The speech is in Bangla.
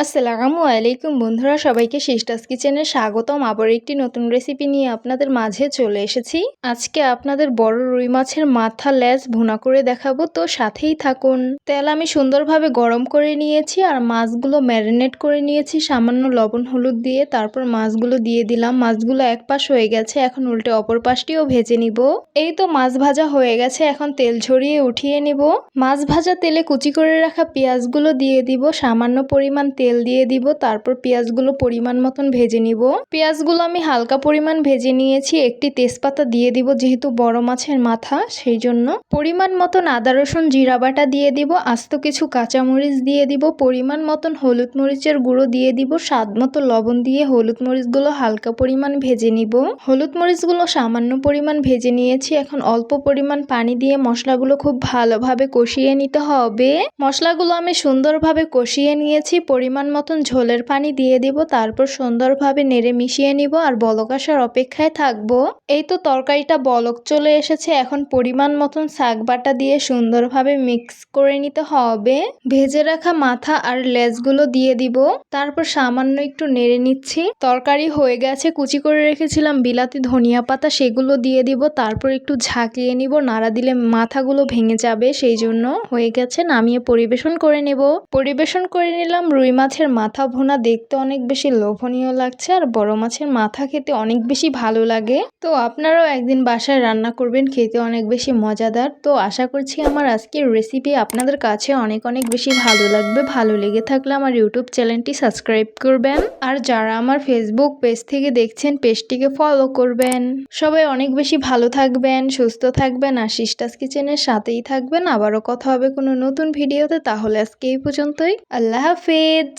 আসসালামু আলাইকুম বন্ধুরা, সবাইকে সিস্টার্স কিচেনে স্বাগতম। আবার একটি নতুন রেসিপি নিয়ে আপনাদের মাঝে চলে এসেছি। আজকে আপনাদের বড় রুই মাছের মাথা লেজ ভুনা করে দেখাবো, তো সাথেই থাকুন। তেল আমি সুন্দরভাবে গরম করে নিয়েছি আর মাছগুলো ম্যারিনেট করে নিয়েছি সামান্য লবণ হলুদ দিয়ে। তারপর মাছগুলো দিয়ে দিলাম। মাছগুলো এক পাশ হয়ে গেছে, এখন উল্টে অপর পাশটিও ভেজে নিব। এই তো মাছ ভাজা হয়ে গেছে, এখন তেল ঝরিয়ে উঠিয়ে নিব। মাছ ভাজা তেলে কুচি করে রাখা পেঁয়াজগুলো দিয়ে দিব, সামান্য পরিমাণ তেল দিয়ে দিব। তারপর পেঁয়াজগুলো পরিমাণ মতন ভেজে নিব। পেঁয়াজগুলো আমি হালকা পরিমাণ ভেজে নিয়েছি। একটি তেজপাতা দিয়ে দিব, যেহেতু বড় মাছের মাথা সেই জন্য। পরিমাণ মতন আদা রসুন জিরা বাটা দিয়ে দিব, আস্ত কিছু কাঁচামরিচ দিয়ে দিব, পরিমাণ মতন হলুদ মরিচের গুঁড়ো দিয়ে দিব, স্বাদ মতো লবণ দিয়ে হলুদ মরিচগুলো হালকা পরিমাণ ভেজে নিব। হলুদ মরিচগুলো সামান্য পরিমাণ ভেজে নিয়েছি। এখন অল্প পরিমাণ পানি দিয়ে মশলাগুলো খুব ভালোভাবে কষিয়ে নিতে হবে। মশলাগুলো আমি সুন্দরভাবে কষিয়ে নিয়েছি। পরিমাণ মতন ঝোলের পানি দিয়ে দিব, তারপর সুন্দরভাবে নেড়ে মিশিয়ে নিব আর বলক আসার অপেক্ষায় থাকবো। এই তো তরকারিটা বলক চলে এসেছে, এখন পরিমাণ মতন শাক বাটা দিয়ে সুন্দরভাবে মিক্স করে নিতে হবে। ভেজে রাখা মাথা আর লেজগুলো দিয়ে দিব, তারপর সামান্য একটু নেড়ে নিচ্ছি। তরকারি হয়ে গেছে। কুচি করে রেখেছিলাম বিলাতি ধনিয়া পাতা, সেগুলো দিয়ে দিব। তারপর একটু ঝাঁকিয়ে নিব, নাড়া দিলে মাথাগুলো ভেঙে যাবে, সেই জন্য হয়ে গেছে। নামিয়ে পরিবেশন করে নেব। পরিবেশন করে নিলাম রুই মাছের মাথা ভুনা। দেখতে অনেক বেশি লোভনীয় লাগছে আর বড় মাছের মাথা খেতে অনেক বেশি ভালো লাগে। তো আপনারাও একদিন বাসায় রান্না করবেন, খেতে অনেক বেশি মজাদার। তো আশা করছি আমার আজকের রেসিপি আপনাদের কাছে অনেক বেশি ভালো লাগবে। ভালো লেগে থাকলে আমার ইউটিউব চ্যানেলটি সাবস্ক্রাইব করবেন, আর যারা আমার ফেসবুক পেজ থেকে দেখছেন পেজটিকে ফলো করবেন। সবাই অনেক বেশি ভালো থাকবেন, সুস্থ থাকবেন আর সিস্টার্স কিচেনের সাথেই থাকবেন। আবারও কথা হবে কোনো নতুন ভিডিওতে। তাহলে আজকে এই পর্যন্তই। আল্লাহ হাফেজ।